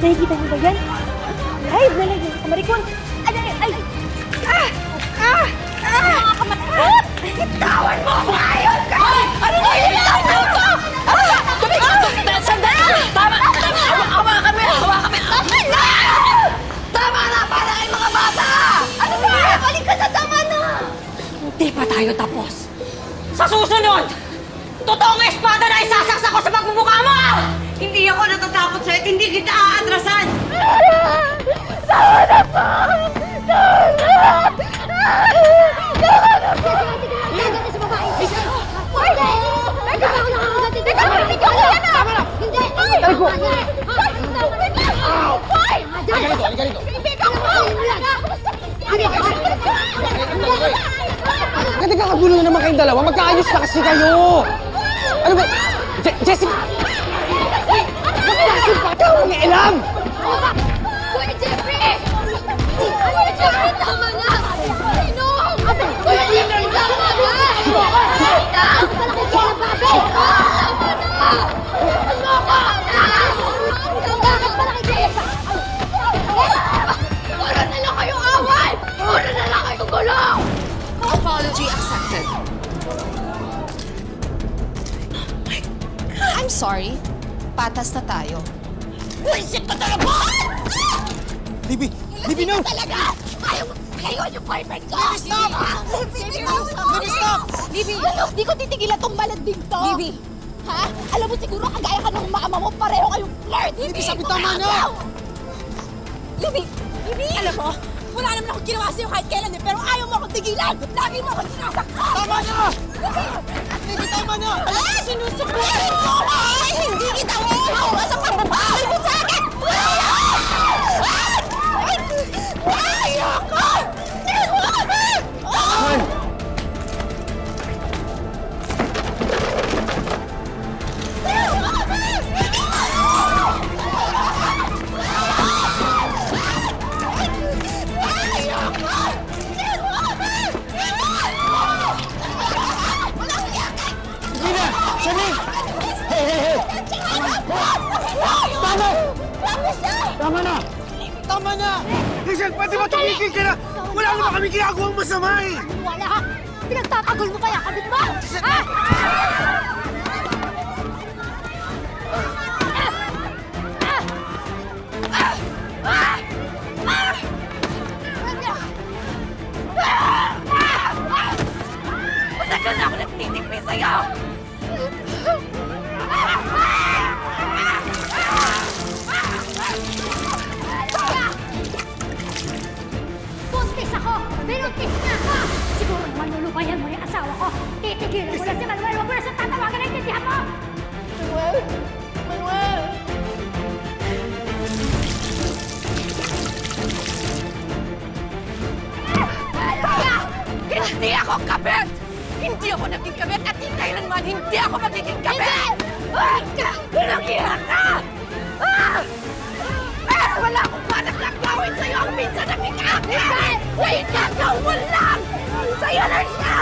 Nakikita niyo ba yan? Live na live yung kamarikon. Ay! Ay! Ah! Ah! Ah! Mga kamarikon! Bitawan mo ako ngayon! Ano na yun? Bitawan ko! Sandali! Tama! Hawa kami! Tama na! Tama na! Para kay mga bata! Ano ba? Balik ka na! Tama na! Hindi pa tayo tapos. Sa susunod, totoong espada na isasaksak ko sa pagmumukha mo! Hindi ako natatakot sa'yo at hindi kita aatrasan! Tama na po! Tama na! Tama na po! Gaganda sa babae! Hoy! Teka! Teka! Hindi ako yan ah! Tama na! Hindi! Ay ko! Hoy! Halika. Kaibigan mo! Nagkakagulo na naman kayong dalawa. Magkaayos na kasi kayo. Ano ba? Jessica! Ang ilam! Kuya Jeffrey! Kuya Jeffrey, tama na! Sino? Kuya Jeffrey, tama na! Palaki ka na, babe! Tama na! Tama na! Bakit palaki ka na? Puro na lang kayong away! Puro na lang kayong gulo! Apology accepted. I'm sorry. Patas na tayo. Bullshit pa talaga! Libby, no! Talaga! Ayaw yung boyfriend ko! Libby, stop! Libby, stop! Libby! Di ko titigilan tong malanding to! Libby! Ha? Alam mo siguro kagaya ka ng mama mo, pareho kayong flirt! Libby, sabi tama na! Libby! Libby! Alam mo, wala naman akong ginawa sa'yo kahit kailan eh, pero ayaw mo akong tigilan! Lagi mo akong sinasaktan! Tama na! Libby, tama na! Ay! Sinusubukan mo! Ay! Hindi kita uuwa sa pagbabawi mo sa akin! Ayoko! Han! Gina! Shani! Hey! Tama! Tama na! Tama na! Hazel, pwede ba tumigil ka na? Wala naman kami ginagawang masama eh! Wala ka! Pinagtatagol mo kaya kabit mo! Ha? Matagal na ako nagtitipid sa'yo! Buntis ako! Binuntis niya ako! Siguro manlulubayan mo yung asawa ko! Titigilan mo lang si Manuel! Huwag mo na siyang tatawagan! Naintindihan mo! Hindi ako kabit! Hindi ako naging kabit at kailanman hindi ako magiging kabit! Pinanghiya ka! Pero wala akong balak na gawin sa'yo ang minsan na pikakin! Ikagaw mo lang! Sa'yo na siya!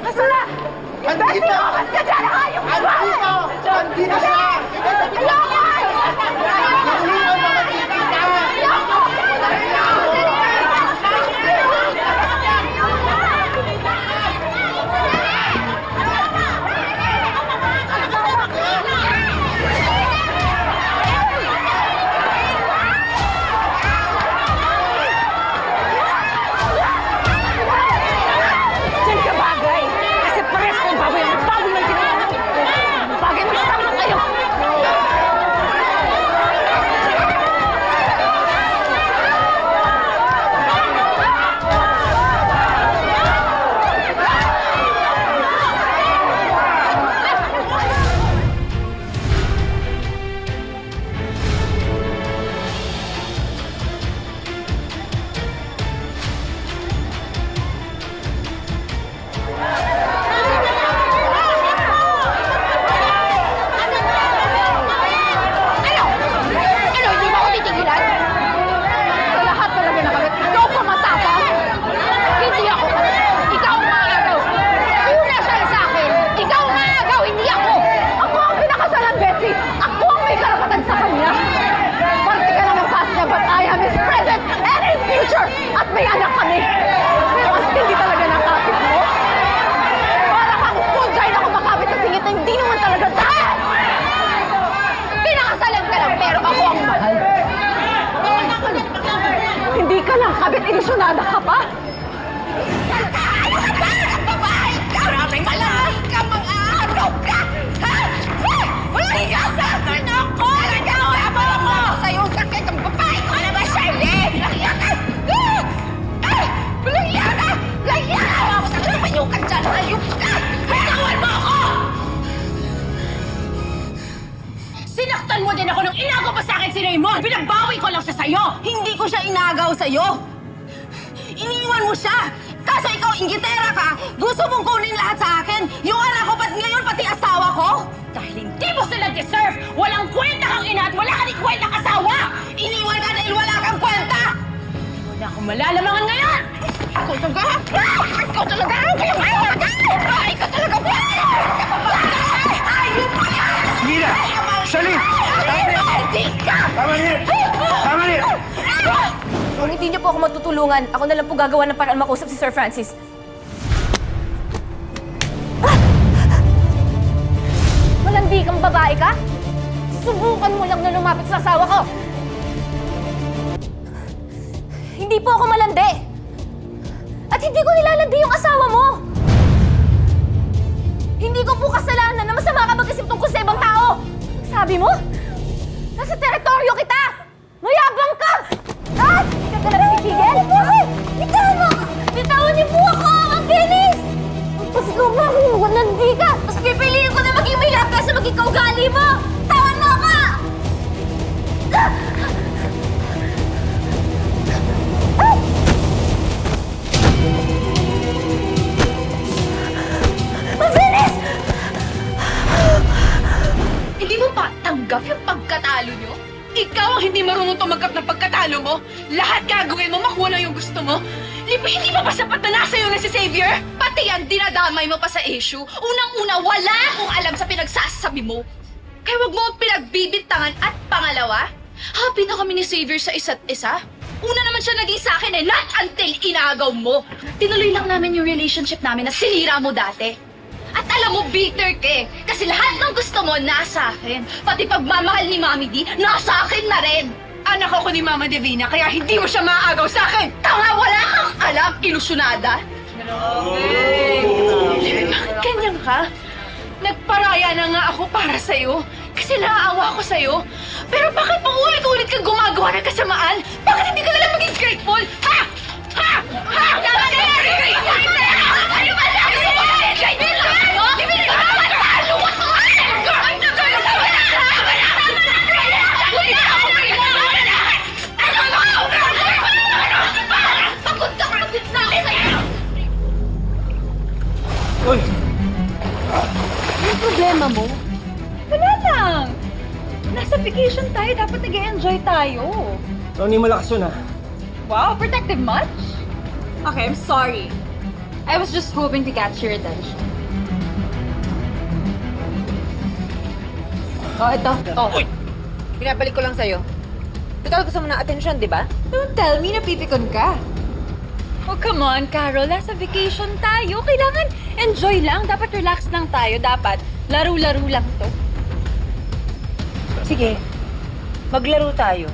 Masala! Andito! Ba't ka dyan ang hayop mo? Andito! Andito siya! Ayoko! Hindi mo makikita! Diyan ka bagay! Kasi pares kong baboy ang baboy ng ginawa mo! walang kabit, inisyonada ka pa? Babae ka! Malaki ka, mga araw ka! Ha? Wala hiya sa akin ako! Nagkakama mo sa'yo sakit ang babae ko! Ano ba, Charlene? Lahiya ka! Lahiya ka! Lahiya ka! Ako sa lumayo ka dyan! Hayop ka! Bitawan mo ako! Sinaktan mo din ako nung inagaw pa sa akin si Raymond! Binabawi ko lang siya sa'yo! Hindi ko siya inagaw sa'yo! Iniwan mo siya! Kaso ikaw, inggitera ka! Gusto mong kunin lahat sa akin! Yung anak ko, pat ngayon pati asawa ko! Dahil hindi mo sila deserve! Walang kwenta kang ina at wala ka rin kwentang asawa! Iniwan ka dahil wala kang kwenta! Hindi mo na ako malalamangan ngayon! Ikaw talaga! Ikaw talaga! Ikaw talaga! Ayun pa yan! Mira! Charlene! Tama niya! Tama niya! Kung hindi niyo po ako matutulungan, ako na lang po gagawa ng paraan makausap si Sir Francis. Malandi kang babae ka? Subukan mo lang na lumapit sa asawa ko! Hindi po ako malandi! At hindi ko nilalandi yung asawa mo! Hindi ko po kasalanan na masama ka mag-isip tungkol sa ibang tao! Sabi mo? Nasa teritoryo kita! Mayabang ka! Ah! Hindi ka talaga titigil? Bitawan mo! Bitawan niyo po ako! Ang kinis! Pasigaw ba ako? Nandi ka! Mas pipiliin ko na maging mahirap kaysa maging kaugali mo! Tawan mo ako! Ah! Mabilis! Hindi mo pa tanggap yung pagkatalo nyo? Ikaw ang hindi marunong tumanggap ng pagkatalo mo? Lahat gagawin mo, makuha lang yung gusto mo? Hindi pa ba sapat na nasa iyo na si Xavier? Pati yan, dinadamay mo pa sa issue. Unang-una, wala akong alam sa pinagsasabi mo. Kaya wag mo akong pinagbibintangan at pangalawa, happy na kami ni Xavier sa isa't isa. Una naman siya naging sa akin not until inagaw mo. Tinuloy lang namin yung relationship namin na sinira mo dati. At alam mo, bitter ka eh. Kasi lahat ng gusto mo, nasa akin. Pati pagmamahal ni Mami D, nasa akin na rin. Anak ako ni Mama Divina, kaya hindi mo siya maaagaw sa akin. Tanga, wala kang alam, ilusyonada. Bakit ganyan ka? Nagparaya na nga ako para sa'yo. Kasi naaawa ako sa'yo. Pero bakit paulit-ulit ka gumagawa ng kasamaan? Bakit hindi ka nalang maging grateful? Ha? Ha? Ha? Tama na yan! Grateful ka! Ano ba sabi mo? Grateful ka! Hindi ka matalo ako! Pagod ka kapit na ako sa'yo! Uy! Anong problema mo? Wala lang. Nasa vacation tayo, dapat nag-enjoy tayo. Ronnie, malakas yun, ha? Wow, protective much? Okay, I'm sorry. I was just hoping to catch your attention. Oh, ito. Oh. Pinabalik ko lang sa'yo. Ikaw gusto mo ng atensyon, di ba? Don't tell me na pipikon ka. Oh, come on, Carol. Nasa vacation tayo. Kailangan enjoy lang. Dapat relax lang tayo. Dapat laro-laro lang to. Sige. Maglaro tayo.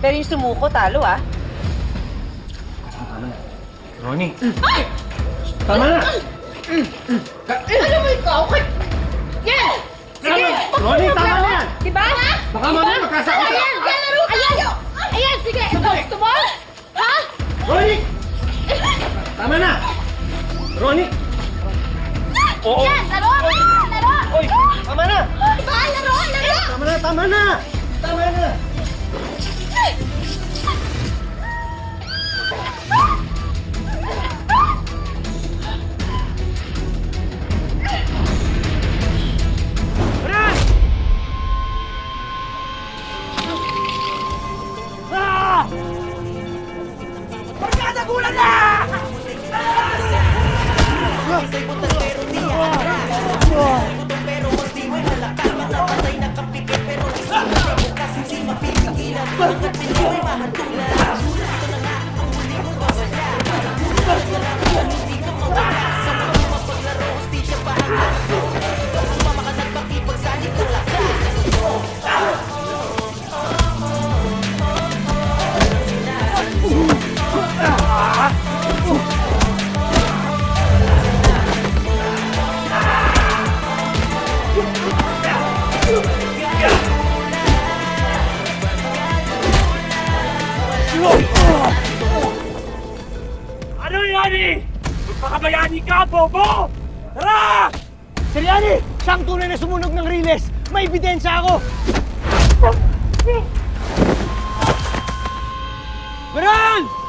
Pero yung sumuko, talo ah. Ronnie! Tama na! Alam mo ikaw? Yes! Sige! Ronnie, tama na yan! Diba? Baka mamaya magkasakot ka! Ayan, laro tayo! Ayan, sige! Gusto mo? Ha? Ronnie! Tama na! Ronnie! Oo! Yan, laro! Laro! Oy! Tama na! Diba? Laro! Laro! Tama na! Tama na! Tama na! Siliani! Magpakabayani ka, bobo! Tara! Siliani! Siya ang tunay na sumunog ng Riles! May ebidensya ako! Meron!